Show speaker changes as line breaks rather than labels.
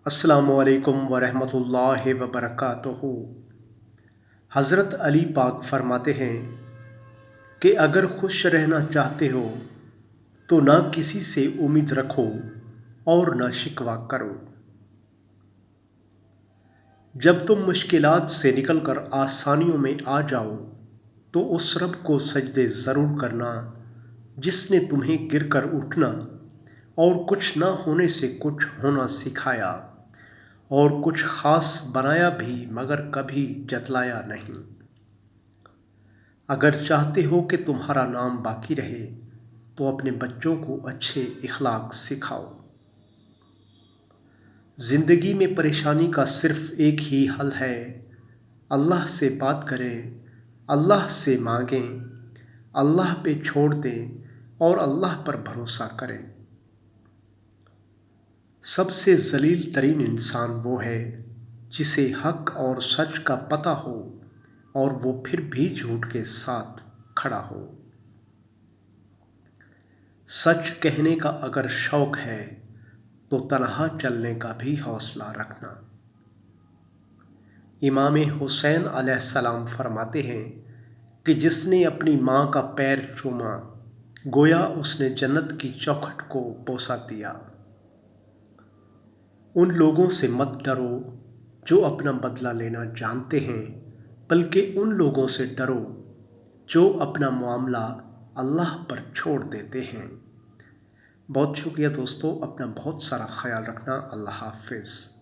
السلام علیکم ورحمۃ اللہ وبرکاتہ۔ حضرت علی پاک فرماتے ہیں کہ اگر خوش رہنا چاہتے ہو تو نہ کسی سے امید رکھو اور نہ شکوہ کرو۔ جب تم مشکلات سے نکل کر آسانیوں میں آ جاؤ تو اس رب کو سجدے ضرور کرنا جس نے تمہیں گر کر اٹھنا اور کچھ نہ ہونے سے کچھ ہونا سکھایا اور کچھ خاص بنایا بھی مگر کبھی جتلایا نہیں۔ اگر چاہتے ہو کہ تمہارا نام باقی رہے تو اپنے بچوں کو اچھے اخلاق سکھاؤ۔ زندگی میں پریشانی کا صرف ایک ہی حل ہے، اللہ سے بات کریں، اللہ سے مانگیں، اللہ پہ چھوڑ دیں اور اللہ پر بھروسہ کریں۔ سب سے ذلیل ترین انسان وہ ہے جسے حق اور سچ کا پتہ ہو اور وہ پھر بھی جھوٹ کے ساتھ کھڑا ہو۔ سچ کہنے کا اگر شوق ہے تو تنہا چلنے کا بھی حوصلہ رکھنا۔ امام حسین علیہ السلام فرماتے ہیں کہ جس نے اپنی ماں کا پیر چوما گویا اس نے جنت کی چوکھٹ کو بوسہ دیا۔ ان لوگوں سے مت ڈرو جو اپنا بدلہ لینا جانتے ہیں، بلکہ ان لوگوں سے ڈرو جو اپنا معاملہ اللہ پر چھوڑ دیتے ہیں۔ بہت شکریہ دوستو، اپنا بہت سارا خیال رکھنا۔ اللہ حافظ۔